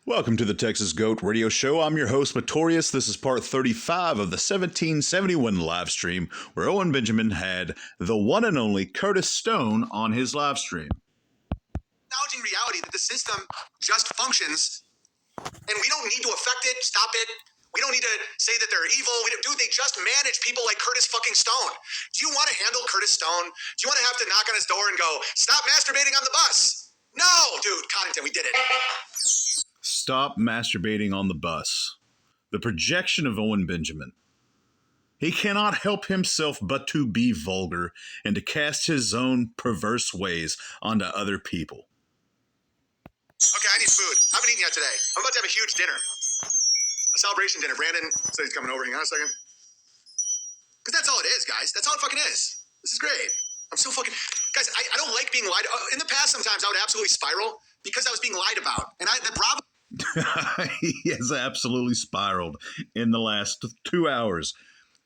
Welcome to the Texas Goat Radio Show. I'm your host, Matorius. This is part 35 of the 1771 live stream, where Owen Benjamin had the one and only Curtis Stone on his live stream. Acknowledging reality that the system just functions, and we don't need to affect it, stop it. We don't need to say that they're evil. They just manage people like Curtis fucking Stone. Do you want to handle Curtis Stone? Do you want to have to knock on his door and go, stop masturbating on the bus? No, dude, Connington, we did it. Stop masturbating on the bus. The projection of Owen Benjamin. He cannot help himself but to be vulgar and to cast his own perverse ways onto other people. Okay, I need food. I haven't eaten yet today. I'm about to have a huge dinner. A celebration dinner. Brandon said he's coming over. Hang on a second. Because that's all it is, guys. That's all it fucking is. This is great. I'm so fucking... Guys, I don't like being lied... In the past, sometimes I would absolutely spiral because I was being lied about. And the Bravo... He has absolutely spiraled in the last 2 hours.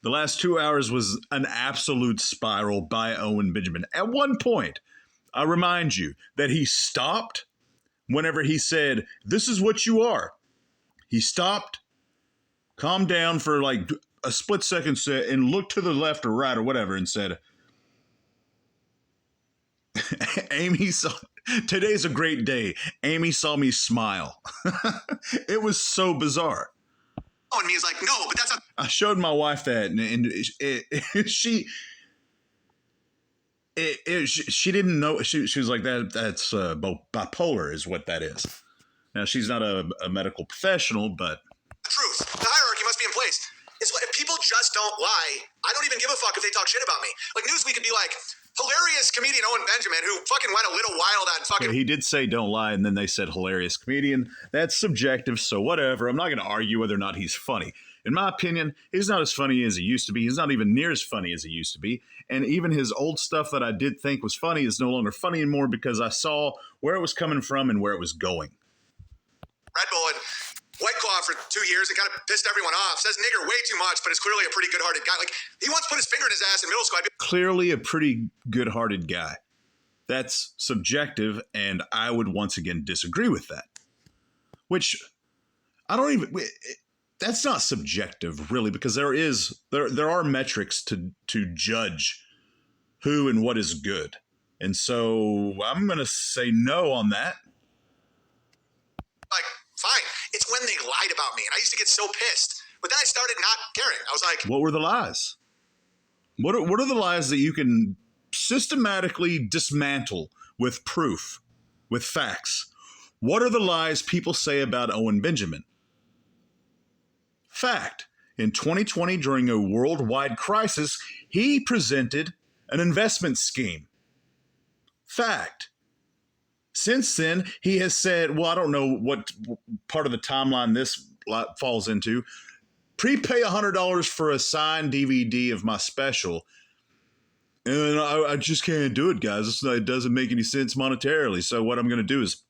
The last 2 hours was an absolute spiral by Owen Benjamin. At one point, I remind you that he stopped whenever he said, "This is what you are." He stopped, calmed down for like a split second, and looked to the left or right or whatever and said, "Amy saw... Today's a great day. Amy saw me smile." It was so bizarre. And me is like, no, but that's not... I showed my wife that, and she didn't know. She was like, that's bipolar is what that is. Now, she's not a medical professional, but... The truth. The hierarchy must be in place. If people just don't lie, I don't even give a fuck if they talk shit about me. Like, Newsweek could be like... Hilarious comedian Owen Benjamin, who fucking went a little wild on fucking... Yeah, he did say don't lie, and then they said hilarious comedian. That's subjective, so whatever. I'm not going to argue whether or not he's funny. In my opinion, he's not as funny as he used to be. He's not even near as funny as he used to be. And even his old stuff that I did think was funny is no longer funny anymore because I saw where it was coming from and where it was going. Red Bull and White Claw for 2 years and kind of pissed everyone off. Says nigger way too much, but is clearly a pretty good-hearted guy. Like, he once put his finger in his ass in middle school. Clearly a pretty good-hearted guy. That's subjective, and I would once again disagree with that. Which, I don't even... That's not subjective, really, because there are metrics to judge who and what is good. And so I'm going to say no on that. Like, fine. It's when they lied about me, and I used to get so pissed. But then I started not caring. I was like... What were the lies? What are the lies that you can systematically dismantle with proof, with facts? What are the lies people say about Owen Benjamin? Fact. In 2020, during a worldwide crisis, he presented an investment scheme. Fact. Since then, he has said, well, I don't know what part of the timeline this falls into, prepay $100 for a signed DVD of my special. And I just can't do it, guys. It doesn't make any sense monetarily. So what I'm going to do is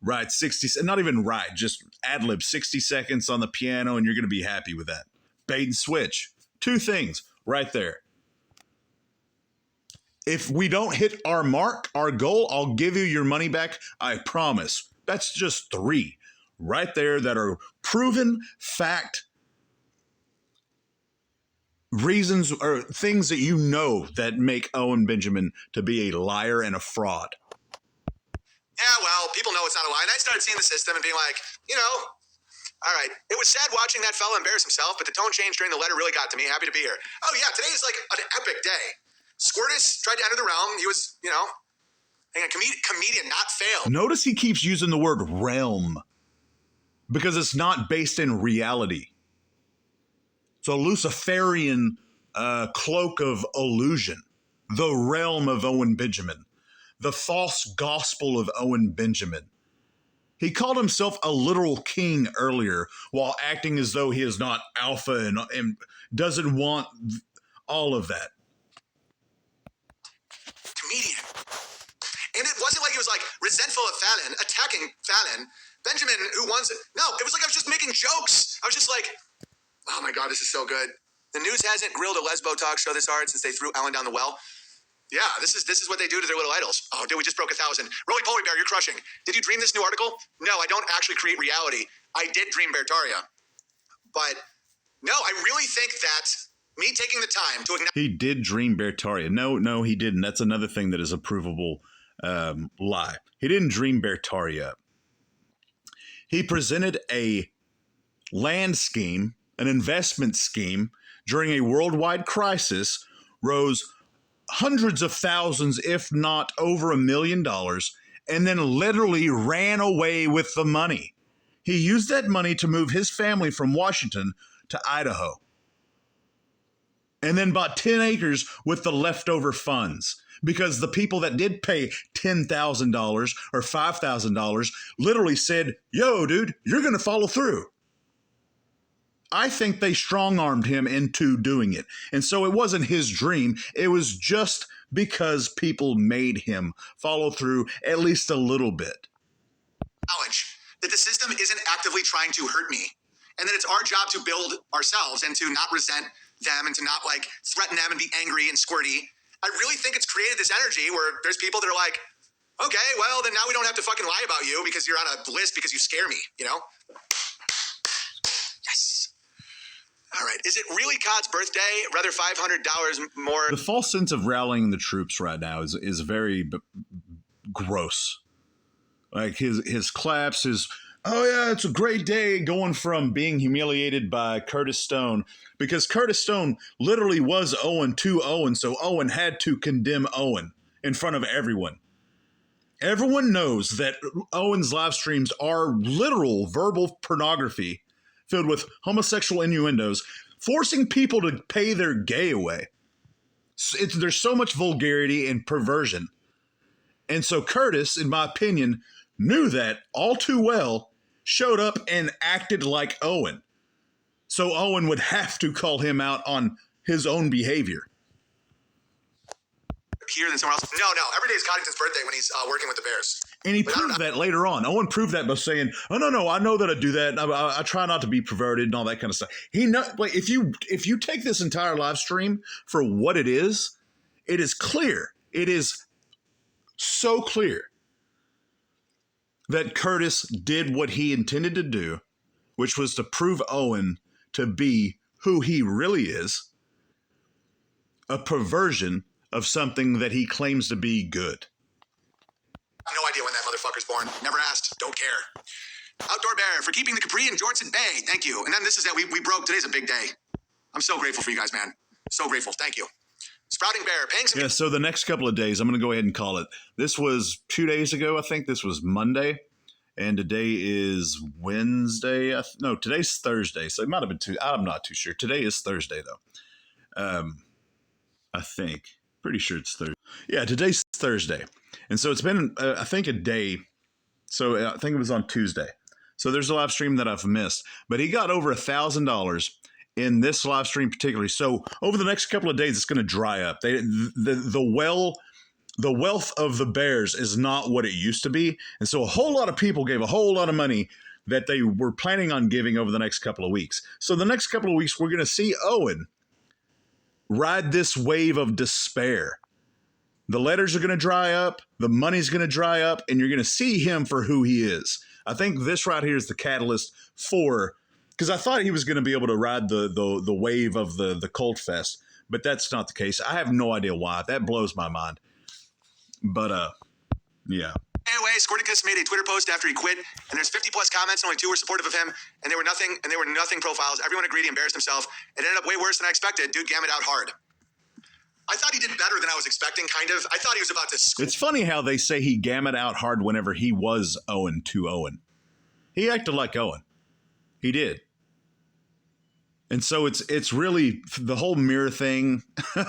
write 60, not even write, just ad-lib 60 seconds on the piano, and you're going to be happy with that. Bait and switch. 2 things right there. If we don't hit our mark, our goal, I'll give you your money back. I promise. That's just 3 right there that are proven fact reasons or things that you know that make Owen Benjamin to be a liar and a fraud. Yeah, well, people know it's not a lie. And I started seeing the system and being like, all right. It was sad watching that fella embarrass himself, but the tone change during the letter really got to me. Happy to be here. Oh, yeah, today is like an epic day. Squirtus tried to enter the realm. He was, a comedian, not failed. Notice he keeps using the word realm because it's not based in reality. It's a Luciferian cloak of illusion. The realm of Owen Benjamin. The false gospel of Owen Benjamin. He called himself a literal king earlier while acting as though he is not alpha and doesn't want all of that. Comedian. And it wasn't like he was like resentful of Fallon, attacking Fallon. Benjamin, who wants it. No, it was like I was just making jokes. I was just like, oh my God, this is so good. The news hasn't grilled a lesbo talk show this hard since they threw Ellen down the well. Yeah, this is what they do to their little idols. Oh, dude, we just broke 1,000. Roly Poly Bear, you're crushing. Did you dream this new article? No, I don't actually create reality. I did dream Beartaria. But no, I really think that me taking the time to acknowledge... He did dream Beartaria. No, he didn't. That's another thing that is a provable lie. He didn't dream Beartaria. He presented a land scheme, an investment scheme during a worldwide crisis, rose hundreds of thousands, if not over $1 million, and then literally ran away with the money. He used that money to move his family from Washington to Idaho, and then bought 10 acres with the leftover funds, because the people that did pay $10,000 or $5,000 literally said, yo, dude, you're going to follow through. I think they strong-armed him into doing it. And so it wasn't his dream. It was just because people made him follow through at least a little bit. That the system isn't actively trying to hurt me, and that it's our job to build ourselves and to not resent them and to not like threaten them and be angry and squirty. I really think it's created this energy where there's people that are like, okay, well, then now we don't have to fucking lie about you because you're on a list because you scare me, you know? Yes. All right. Is it really Cod's birthday? Rather $500 more. The false sense of rallying the troops right now is very gross. Like his claps, oh yeah, it's a great day, going from being humiliated by Curtis Stone, because Curtis Stone literally was Owen to Owen, so Owen had to condemn Owen in front of everyone. Everyone knows that Owen's live streams are literal verbal pornography filled with homosexual innuendos, forcing people to pay their gay away. There's so much vulgarity and perversion. And so Curtis, in my opinion, knew that all too well, showed up and acted like Owen. So Owen would have to call him out on his own behavior. Here than somewhere else. No. Every day is Coddington's birthday when he's working with the Bears. And he proved that later on. Owen proved that by saying, "Oh no, I know that I do that. I try not to be perverted and all that kind of stuff." Like if you take this entire live stream for what it is clear. It is so clear that Curtis did what he intended to do, which was to prove Owen to be who he really is, a perversion of something that he claims to be good. I have no idea when that motherfucker's born. Never asked. Don't care. Outdoor Bear for keeping the Capri in Georgian Bay. Thank you. And then this is it. We broke. Today's a big day. I'm so grateful for you guys, man. So grateful. Thank you. Sprouting Bear paying some... Yeah, so the next couple of days, I'm going to go ahead and call it. This was 2 days ago, I think. This was Monday. And today is Wednesday. No, today's Thursday. So it might have been two. I'm not too sure. Today is Thursday, though. I think. Pretty sure it's Thursday. Yeah, today's Thursday. And so it's been, I think, a day. So I think it was on Tuesday. So there's a live stream that I've missed. But he got over $1,000 in this live stream particularly. So over the next couple of days, it's going to dry up. The wealth of the Bears is not what it used to be. And so a whole lot of people gave a whole lot of money that they were planning on giving over the next couple of weeks. So the next couple of weeks, we're going to see Owen ride this wave of despair. The letters are going to dry up, the money's going to dry up, and you're going to see him for who he is. I think this right here is the catalyst for, because I thought he was going to be able to ride the wave of the Cult Fest, but that's not the case. I have no idea why. That blows my mind. But, yeah. Anyway, Squirticus made a Twitter post after he quit, and there's 50 plus comments, and only 2 were supportive of him, and there were nothing profiles. Everyone agreed he embarrassed himself. It ended up way worse than I expected. Dude gammed out hard. I thought he did better than I was expecting, kind of. I thought he was about to... It's funny how they say he gammed out hard whenever he was Owen to Owen. He acted like Owen. He did. And so it's really the whole mirror thing. Words.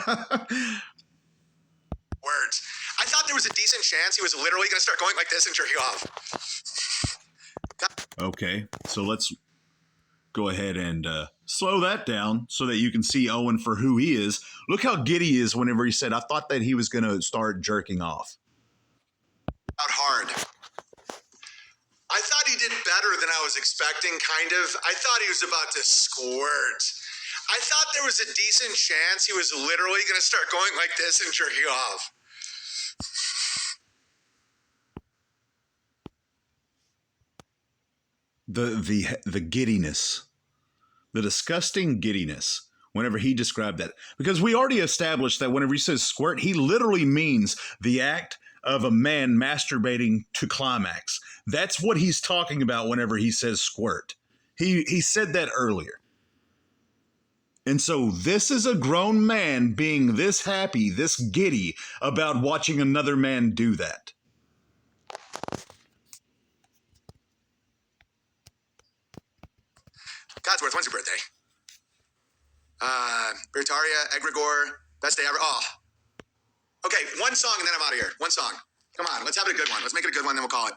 I thought there was a decent chance he was literally going to start going like this and jerking off. Okay, so let's go ahead and slow that down so that you can see Owen for who he is. Look how giddy he is whenever he said, I thought that he was going to start jerking off. Out hard. I thought he did better than I was expecting, kind of. I thought he was about to squirt. I thought there was a decent chance he was literally going to start going like this and jerking off. The giddiness, the disgusting giddiness whenever he described that. Because we already established that whenever he says squirt, he literally means the act of a man masturbating to climax. That's what he's talking about whenever he says squirt. He said that earlier. And so this is a grown man being this happy, this giddy about watching another man do that. Codsworth, when's your birthday? Bertaria, Egregore, best day ever. Oh. Okay, one song and then I'm out of here. One song. Come on, let's have it a good one. Let's make it a good one, then we'll call it.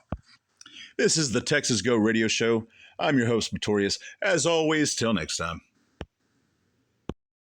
This is the Texas Go Radio Show. I'm your host, Pretorius. As always, till next time.